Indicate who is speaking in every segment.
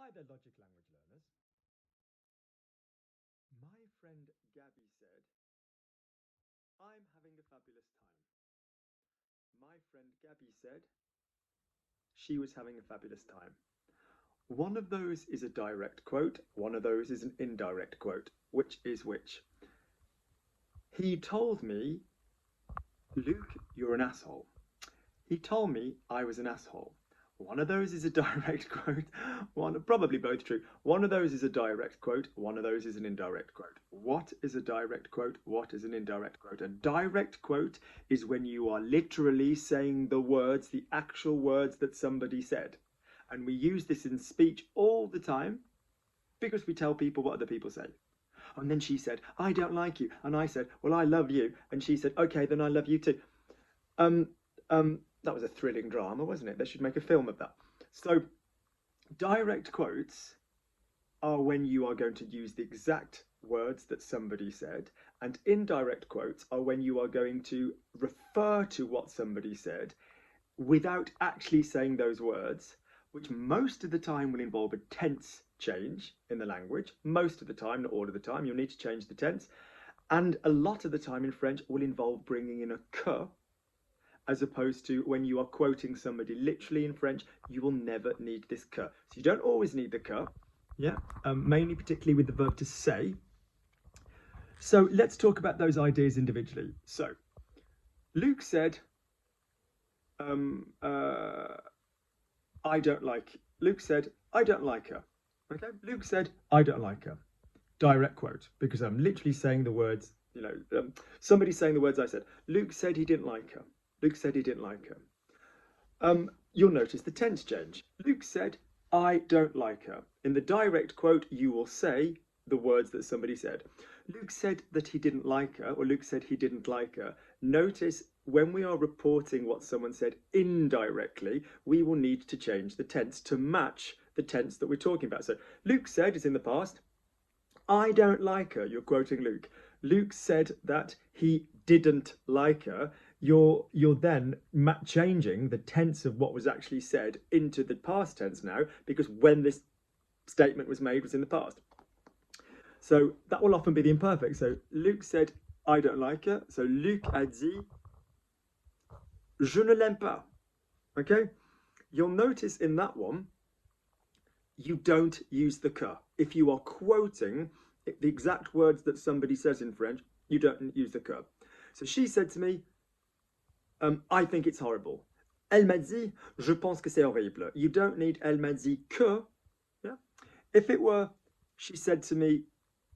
Speaker 1: Hi there, Logic Language learners. My friend Gabby said, I'm having a fabulous time. My friend Gabby said, she was having a fabulous time. One of those is a direct quote, one of those is an indirect quote. Which is which? He told me, Luke, you're an asshole. He told me I was an asshole. One of those is a direct quote, probably both true. One of those is a direct quote, one of those is an indirect quote. What is a direct quote? What is an indirect quote? A direct quote is when you are literally saying the words, the actual words that somebody said. And we use this in speech all the time because we tell people what other people say. And then she said, I don't like you. And I said, well, I love you. And she said, okay, then I love you too. That was a thrilling drama, wasn't it? They should make a film of that. So direct quotes are when you are going to use the exact words that somebody said, and indirect quotes are when you are going to refer to what somebody said without actually saying those words, which most of the time will involve a tense change in the language. Most of the time, not all of the time, you'll need to change the tense. And a lot of the time in French will involve bringing in a que, as opposed to when you are quoting somebody literally in French, you will never need this que. So you don't always need the que, yeah, mainly particularly with the verb to say. So let's talk about those ideas individually. So Luke said, Luke said, I don't like her. Okay, Luke said, I don't like her. Direct quote, because I'm literally saying the words, somebody's saying the words I said. Luke said he didn't like her. Luke said he didn't like her. You'll notice the tense change. Luke said, I don't like her. In the direct quote, you will say the words that somebody said. Luke said that he didn't like her, or Luke said he didn't like her. Notice when we are reporting what someone said indirectly, we will need to change the tense to match the tense that we're talking about. So Luke said is in the past. I don't like her. You're quoting Luke. Luke said that he didn't like her. You're then changing the tense of what was actually said into the past tense now, because when this statement was made was in the past. So that will often be the imperfect. So Luke said, I don't like her. So Luc a dit, je ne l'aime pas. Okay? You'll notice in that one, you don't use the que. If you are quoting the exact words that somebody says in French, you don't use the que. So she said to me, I think it's horrible. Elle m'a dit, je pense que c'est horrible. You don't need elle m'a dit que. Yeah? If it were, she said to me,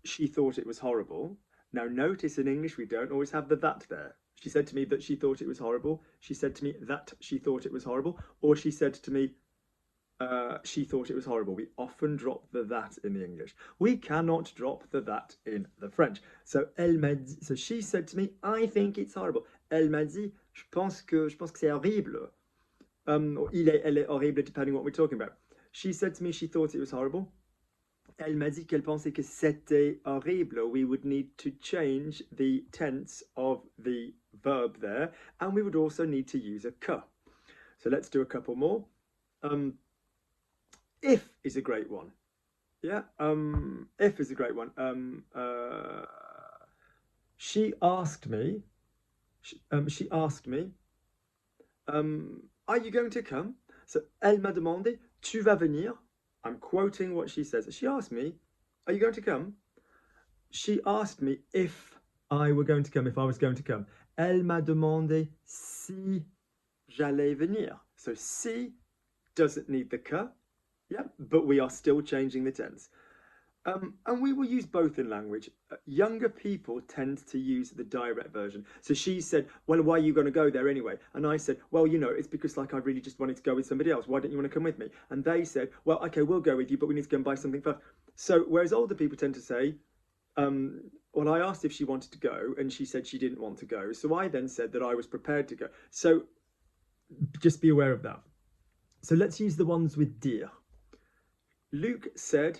Speaker 1: she thought it was horrible. Now notice in English, we don't always have the that there. She said to me that she thought it was horrible. She said to me that she thought it was horrible. Or she said to me, she thought it was horrible. We often drop the that in the English. We cannot drop the that in the French. So elle m'a dit, so she said to me, I think it's horrible. Elle m'a dit, je pense que c'est horrible. Or elle est horrible, depending on what we're talking about. She said to me she thought it was horrible. Elle m'a dit qu'elle pensait que c'était horrible. We would need to change the tense of the verb there, and we would also need to use a que. So let's do a couple more. If is a great one. Yeah, if is a great one. She asked me, are you going to come? So, elle m'a demandé, tu vas venir? I'm quoting what she says. She asked me, are you going to come? She asked me if I were going to come, if I was going to come. Elle m'a demandé si j'allais venir. So, si doesn't need the que. Yeah, but we are still changing the tense. And we will use both in language. Younger people tend to use the direct version. So she said, well, why are you going to go there anyway? And I said, well, it's because I really just wanted to go with somebody else. Why don't you want to come with me? And they said, well, okay, we'll go with you, but we need to go and buy something first. So whereas older people tend to say, well, I asked if she wanted to go and she said she didn't want to go. So I then said that I was prepared to go. So just be aware of that. So let's use the ones with dire. Luke said,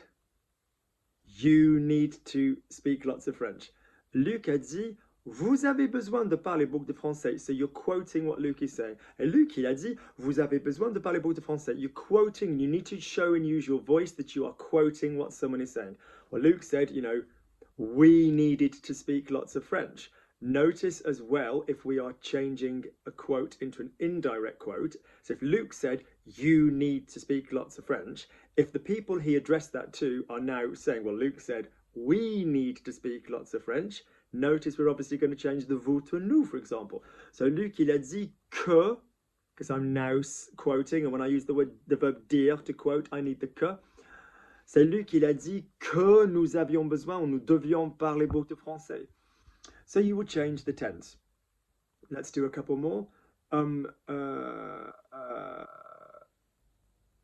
Speaker 1: you need to speak lots of French. Luc a dit, vous avez besoin de parler beaucoup de français. So you're quoting what Luke is saying. Et Luke, il a dit, vous avez besoin de parler beaucoup de français. You're quoting, you need to show and use your voice that you are quoting what someone is saying. Well, Luke said, you know, we needed to speak lots of French. Notice as well if we are changing a quote into an indirect quote. So if Luke said, you need to speak lots of French, if the people he addressed that to are now saying, well, Luke said, we need to speak lots of French, notice we're obviously going to change the vous to nous, for example. So Luc, il a dit que, because I'm now quoting, and when I use the verb dire to quote, I need the que. C'est Luc, il a dit que nous avions besoin, ou nous devions parler beaucoup de français. So you would change the tense. Let's do a couple more.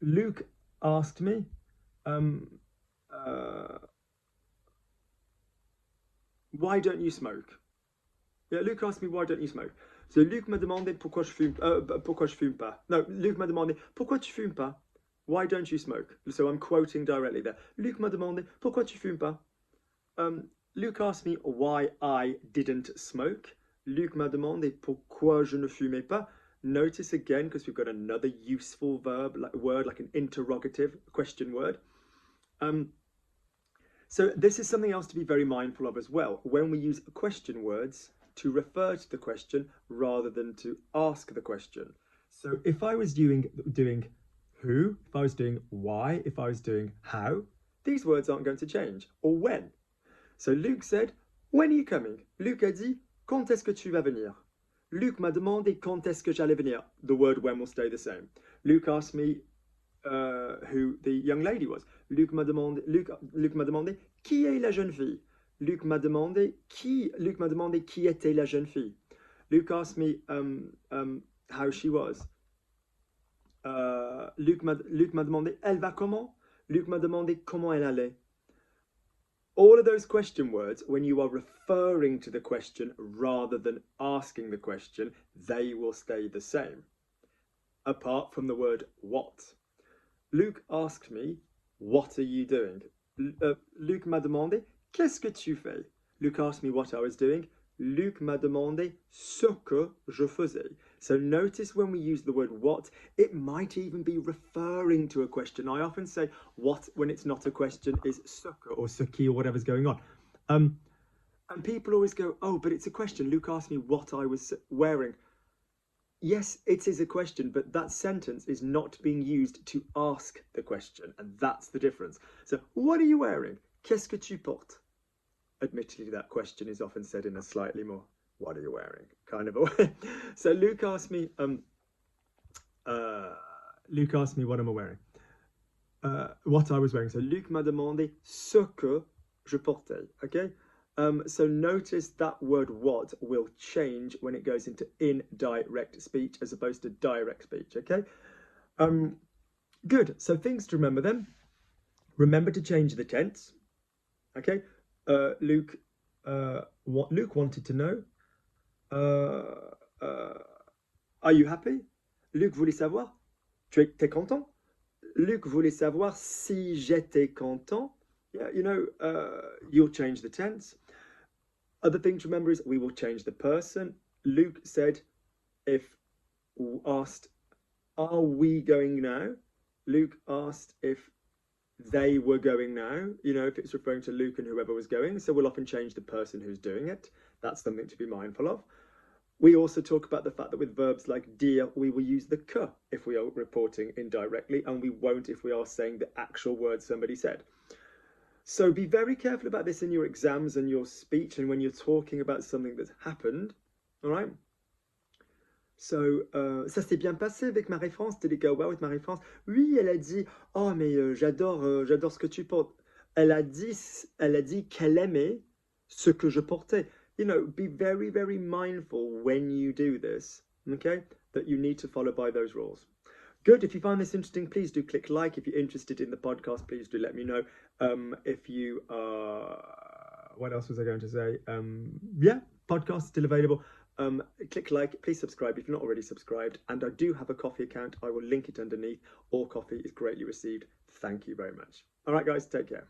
Speaker 1: Luke asked me, why don't you smoke? Yeah, Luke asked me, why don't you smoke? So Luc m'a demandé pourquoi je fume pas. No, Luc m'a demandé pourquoi tu fumes pas? Why don't you smoke? So I'm quoting directly there. Luc m'a demandé pourquoi tu fumes pas? Luke asked me why I didn't smoke. Luc m'a demandé pourquoi je ne fumais pas. Notice again, because we've got another useful verb, like word, like an interrogative question word. So this is something else to be very mindful of as well, when we use question words to refer to the question rather than to ask the question. So if I was doing who, if I was doing why, if I was doing how, these words aren't going to change, or when. So Luc said, when are you coming? Luc a dit, quand est-ce que tu vas venir? Luc m'a demandé quand est-ce que j'allais venir. The word when will stay the same. Luc asked me who the young lady was. Luc m'a demandé qui est la jeune fille. Luc m'a demandé qui était la jeune fille. Luc asked me how she was. Luc m'a demandé elle va comment. Luc m'a demandé comment elle allait. All of those question words, when you are referring to the question rather than asking the question, they will stay the same, apart from the word what. Luc asked me, what are you doing? Luc m'a demandé, qu'est-ce que tu fais? Luc asked me what I was doing. Luc m'a demandé ce que je faisais. So notice when we use the word what, it might even be referring to a question. I often say what when it's not a question is ce que or ce qui or whatever's going on. And people always go, oh, but it's a question. Luc asked me what I was wearing. Yes, it is a question, but that sentence is not being used to ask the question, and that's the difference. So, what are you wearing? Qu'est-ce que tu portes? Admittedly, that question is often said in a slightly more, what are you wearing? Kind of a way. So Luc asked me what am I wearing? What I was wearing. So Luc m'a demandé ce que je portais. Okay? So notice that word what will change when it goes into indirect speech as opposed to direct speech. Okay? Good. So things to remember then. Remember to change the tense. Okay? Luke wanted to know, are you happy? Luc voulait savoir, t'es content? Luc voulait savoir si j'étais content. Yeah, you know, you'll change the tense. Other thing to remember is we will change the person. Luc said, if asked, are we going now? Luc asked if they were going now, you know, if it's referring to Luke and whoever was going. So we'll often change the person who's doing it. That's something to be mindful of. We also talk about the fact that with verbs like dire, we will use the que if we are reporting indirectly, and we won't if we are saying the actual word somebody said. So be very careful about this in your exams and your speech and when you're talking about something that's happened. All right? So, ça s'est bien passé avec Marie-France? Did it go well with Marie-France? Oui, elle a dit, oh, mais j'adore ce que tu portes. Elle a dit qu'elle aimait ce que je portais. You know, be very, very mindful when you do this, okay? That you need to follow by those rules. Good. If you find this interesting, please do click like. If you're interested in the podcast, please do let me know. If you are, what else was I going to say? Yeah, podcast still available. Click like, please subscribe if you're not already subscribed. And I do have a Kofi account. I will link it underneath. All Kofi is greatly received. Thank you very much. All right, guys, take care.